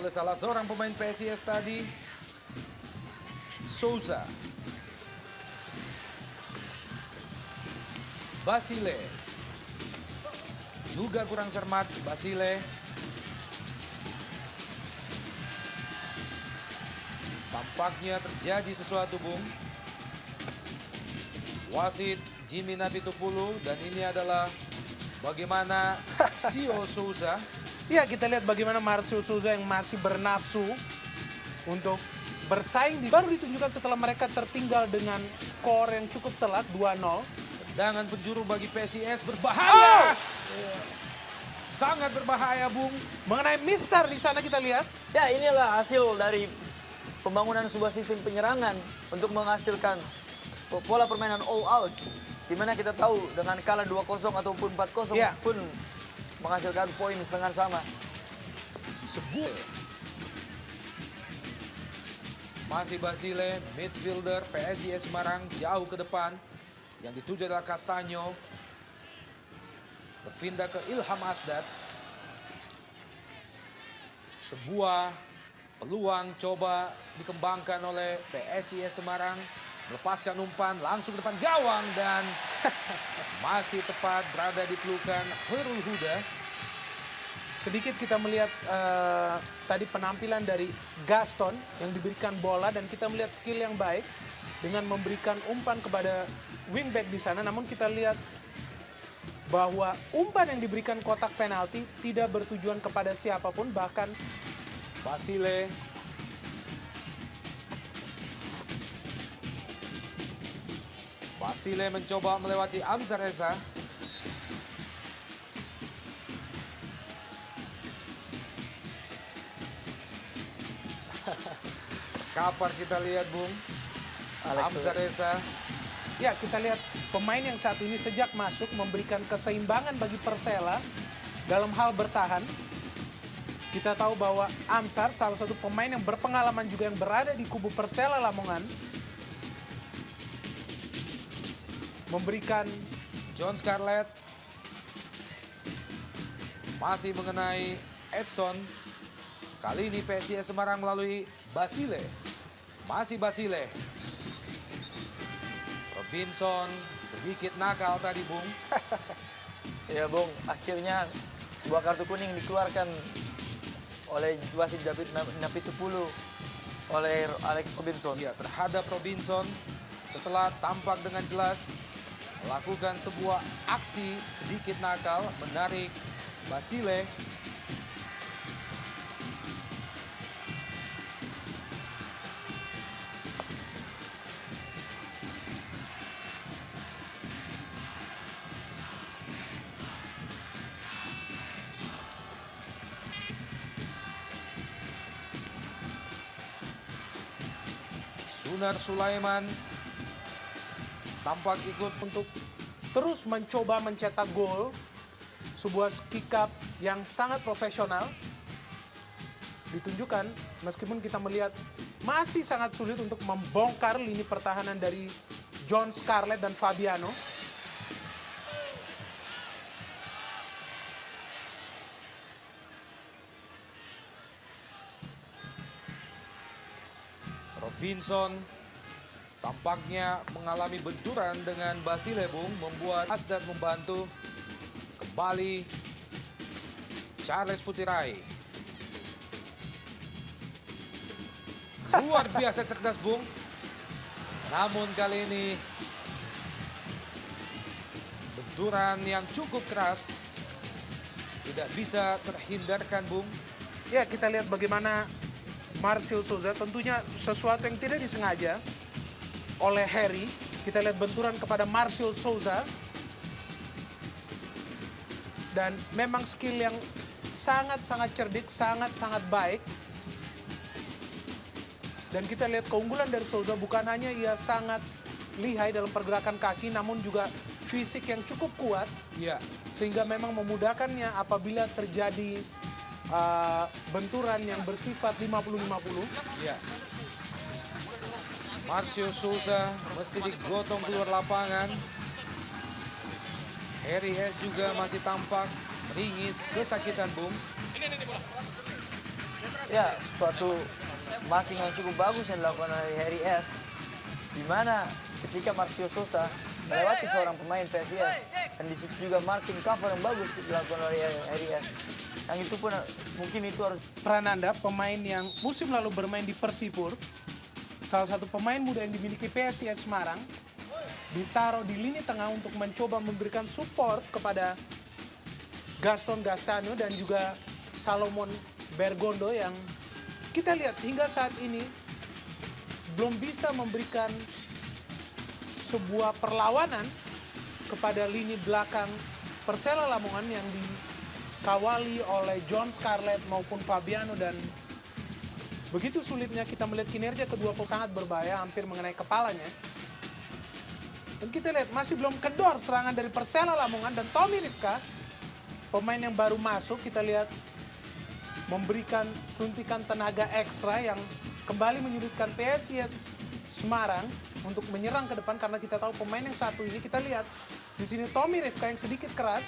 oleh salah seorang pemain PSIS tadi, Souza. Basile. Juga kurang cermat Basile. Tampaknya terjadi sesuatu, Bung. Wasit Jimmy Napitupulu, dan ini adalah bagaimana Sio Souza. Ya, kita lihat bagaimana Marcio Souza yang masih bernafsu untuk bersaing baru ditunjukkan setelah mereka tertinggal dengan skor yang cukup telat 2-0. Tendangan penjuru bagi PSIS berbahaya. Sangat berbahaya, Bung. Mengenai Mister di sana kita lihat. Ya, inilah hasil dari pembangunan sebuah sistem penyerangan untuk menghasilkan pola permainan all out. Di mana kita tahu dengan kalah 2-0 ataupun 4-0 Ya. pun menghasilkan poin setengah sama. Sebuah. Masih Basile, midfielder PSIS Semarang jauh ke depan. Yang dituju adalah Castanyo. Berpindah ke Ilham Asdad. Sebuah peluang coba dikembangkan oleh PSIS Semarang. Melepaskan umpan langsung ke depan gawang dan masih tepat berada di pelukan Khairul Huda. Sedikit kita melihat tadi penampilan dari Gaston yang diberikan bola dan kita melihat skill yang baik dengan memberikan umpan kepada wingback di sana. Namun kita lihat bahwa umpan yang diberikan kotak penalti tidak bertujuan kepada siapapun, bahkan Basile. Basile mencoba melewati Amzar Reza. Kapan kita lihat, Bung? Amzar Reza. ya kita lihat pemain yang satu ini sejak masuk memberikan keseimbangan bagi Persela dalam hal bertahan. Kita tahu bahwa Amsar salah satu pemain yang berpengalaman juga yang berada di kubu Persela Lamongan. Memberikan John Scarlett. Masih mengenai Edson. Kali ini PSIS Semarang melalui Basile. Masih Basile. Robinson sedikit nakal tadi, Bung. Ya, Bung, akhirnya sebuah kartu kuning dikeluarkan oleh wasit David Napitupulu oleh Alex Robinson. Ya, terhadap Robinson setelah tampak dengan jelas melakukan sebuah aksi sedikit nakal, menarik Basile. Sunar Sulaiman tampak ikut untuk terus mencoba mencetak gol. Sebuah kick up yang sangat profesional ditunjukkan meskipun kita melihat masih sangat sulit untuk membongkar lini pertahanan dari John Scarlett dan Fabiano. Robinson tampaknya mengalami benturan dengan Basile, Bung, membuat Asdad membantu. Kembali Charles Putirai. Luar biasa cerdas, Bung. Namun kali ini benturan yang cukup keras tidak bisa terhindarkan, Bung. Ya, kita lihat bagaimana Marcio Souza, tentunya sesuatu yang tidak disengaja oleh Harry. Kita lihat benturan kepada Marcio Souza. Dan memang skill yang sangat-sangat cerdik, sangat-sangat baik. Dan kita lihat keunggulan dari Souza bukan hanya ia sangat lihai dalam pergerakan kaki, namun juga fisik yang cukup kuat. Ya, Sehingga memang memudahkannya apabila terjadi benturan yang bersifat 50-50. ya. Marcio Souza mesti digotong keluar lapangan. Harry S juga masih tampak ringis kesakitan, Bung. Ya, suatu marking yang cukup bagus yang dilakukan oleh Harry S. Di mana ketika Marcio Sosa melewati seorang pemain PSIS, dan di situ juga marking cover yang bagus dilakukan oleh Harry S. Yang itu pun mungkin itu harus Prananda, pemain yang musim lalu bermain di Persipur, salah satu pemain muda yang dimiliki PSIS Semarang, ditaruh di lini tengah untuk mencoba memberikan support kepada Gaston Gastano dan juga Salomon Bergondo yang kita lihat hingga saat ini belum bisa memberikan sebuah perlawanan kepada lini belakang Persela Lamongan yang dikawali oleh John Scarlett maupun Fabiano, dan begitu sulitnya kita melihat kinerja kedua pemain sangat berbahaya, hampir mengenai kepalanya. Dan kita lihat masih belum kendor serangan dari Persela Lamongan, dan Tommy Rifka, pemain yang baru masuk, kita lihat memberikan suntikan tenaga ekstra yang kembali menyulitkan PSIS Semarang untuk menyerang ke depan, karena kita tahu pemain yang satu ini, kita lihat di sini Tommy Rifka yang sedikit keras.